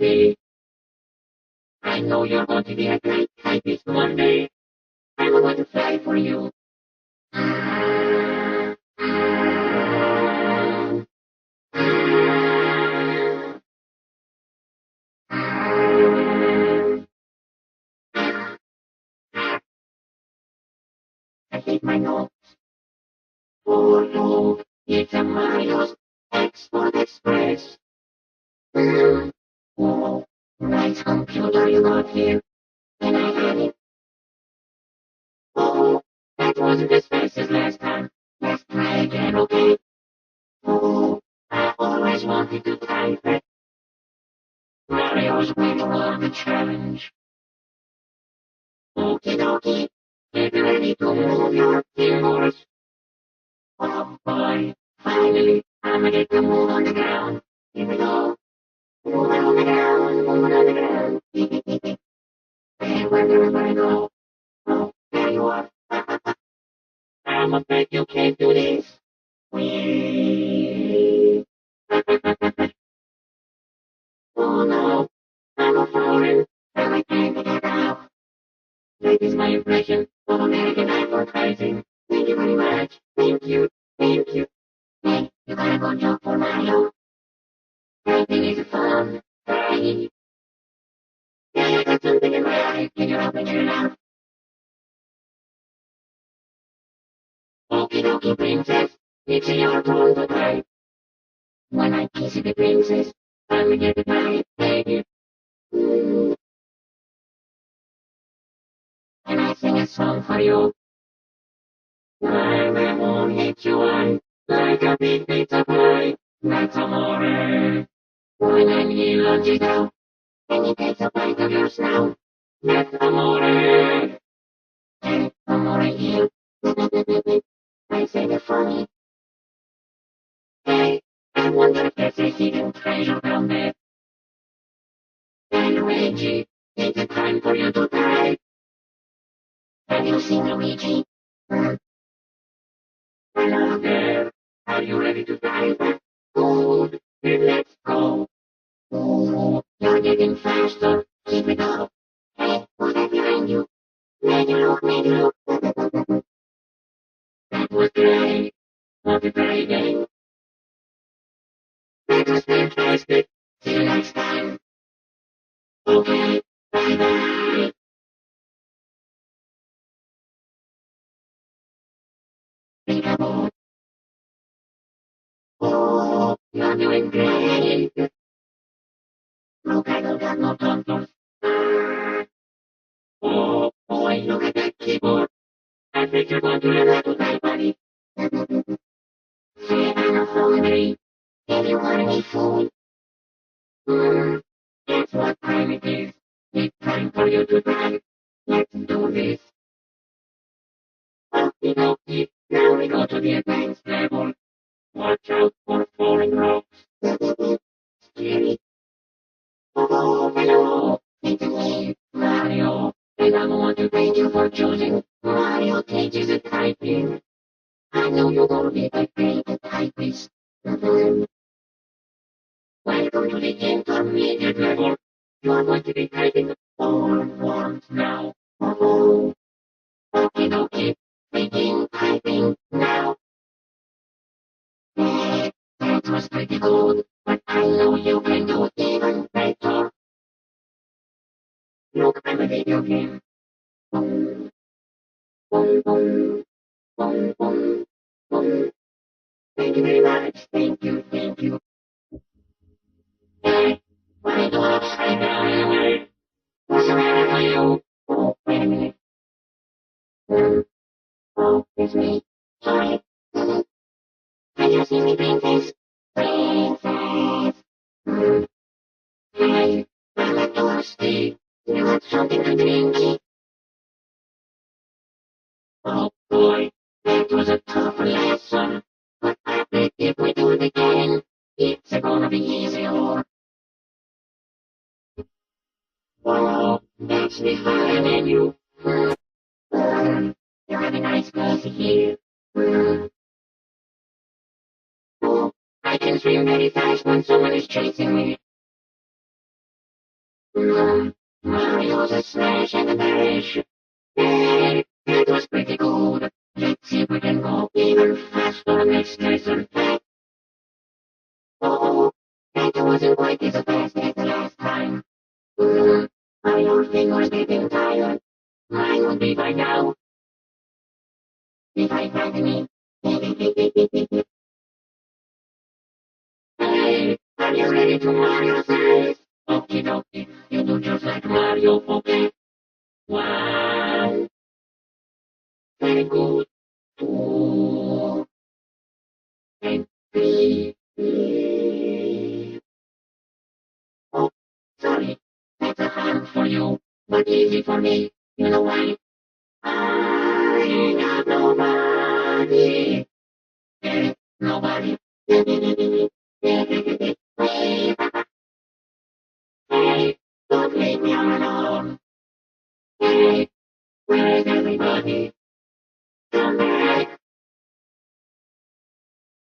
See, I know you're going to be a great typist one day. I'm going to fly for you. I hate my nose. Oh no, it's a Mario's Export Express. Oh, nice computer you got here. Can I have it? Oh, that wasn't as fast as last time. Let's try again, okay? Oh, I always wanted to type it. Mario's going to love the challenge. Okie dokie. Get ready to move your fingers. Oh boy, finally, I'm ready to move on the ground. Here we go. Move on the ground, move on the ground. And where do we want to go? Oh, there you are. I'm afraid you can't do this. Whee! Oh no, I'm a foreign, and I can't get out. That is my impression of American advertising. Thank you very much. Thank you. Thank you. Hey, you got a good job for Mario. Typing is fun. Hey. Yeah, I got something in my eye. Can you open it out? Okie dokie, princess. It's your turn to type. When I kiss the princess, I'm get the type, baby. Mm. And I sing a song for you. When the moon hits you eye, like a big pizza pie, that's amore. When I'm here on Gito, and he takes a bite of your snout, that's amore. Hey, amore here. I say the funny. Hey, I wonder if there's a hidden treasure down there. Hey, Luigi, it's a time for you to die. Have you seen Luigi? Hello there. Are you ready to dive? Good. Then let's go. Oh, you're getting faster. Keep it up. Hey, who's that behind you? Make it look, make it look. That was great. Want to try again? That was fantastic. See you next time. Okay. Bye bye. Peekaboo. Oh, you're doing great. Look, I don't got no tonsils. Ah. Oh, boy, look at that keyboard. I think you're going to learn how to type, buddy. Say, I'm a hungry. If you want any food, mm, guess what time it is? It's time for you to type. Let's do this. Okie dokie. Now we go to the advanced level. Watch out for falling rocks. Scary. Oh, hello. It's me, Mario. And I want to thank you for choosing Mario Teaches Typing. I know you're going to be a great typist. Welcome to the intermediate level. You're going to be typing all words now. Oh, okie dokie. Begin typing now. That was pretty good, but I know you can do even better. Look, I'm a video game. Boom, boom, boom, boom, boom, boom. Thank you very much. Thank you, thank you. Hey, why do I upside down anyway? What's the matter with you? Oh, wait a minute. Oh, it's me. Sorry. Can you see me, princess? Princess. Hmm. Hey, I'm thirsty. You want something to drink? Oh boy, that was a tough lesson. But I bet if we do it again, it's gonna be easier. Oh, that's the fire menu. You have a nice place here. Oh, I can swim very fast when someone is chasing me. Mario's a smash and a dash. Hey, it was pretty good. Let's see if we can go even faster next lesson. Oh, that wasn't quite as fast as the last time. Are your fingers getting tired? Mine would be by now. If I had me. Hey, are you ready to Mario face? Okie dokie, you do just like Mario, okay? One, very good. Two, and three. Oh, sorry, that's a hard for you, but easy for me. You know why? I got nobody. Nobody. Hey, don't leave me alone. Hey, where is everybody? Come back.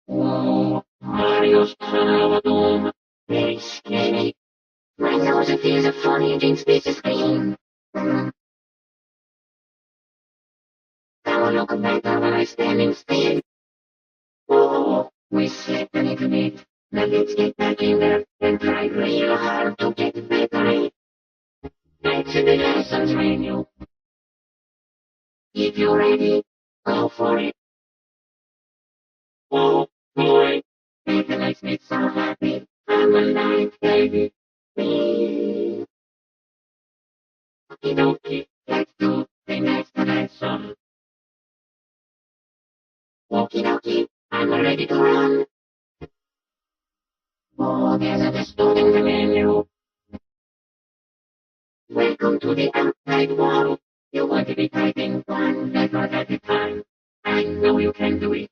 Whoa, Mario's Salvador. Very scary. My nose feels funny against this screen. Now look better when I standing still. Oh, we slept a little bit. Now let's get back in there and try real hard to get better. That's the lessons menu. If you're ready, go for it. Oh, boy, it makes me so happy. I'm alive, baby. Okie dokie, let's do the next lesson. Okie dokie, I'm ready to run. Oh, there's a stone in the menu. Welcome to the outside world. You want to be typing one letter at a time. I know you can do it.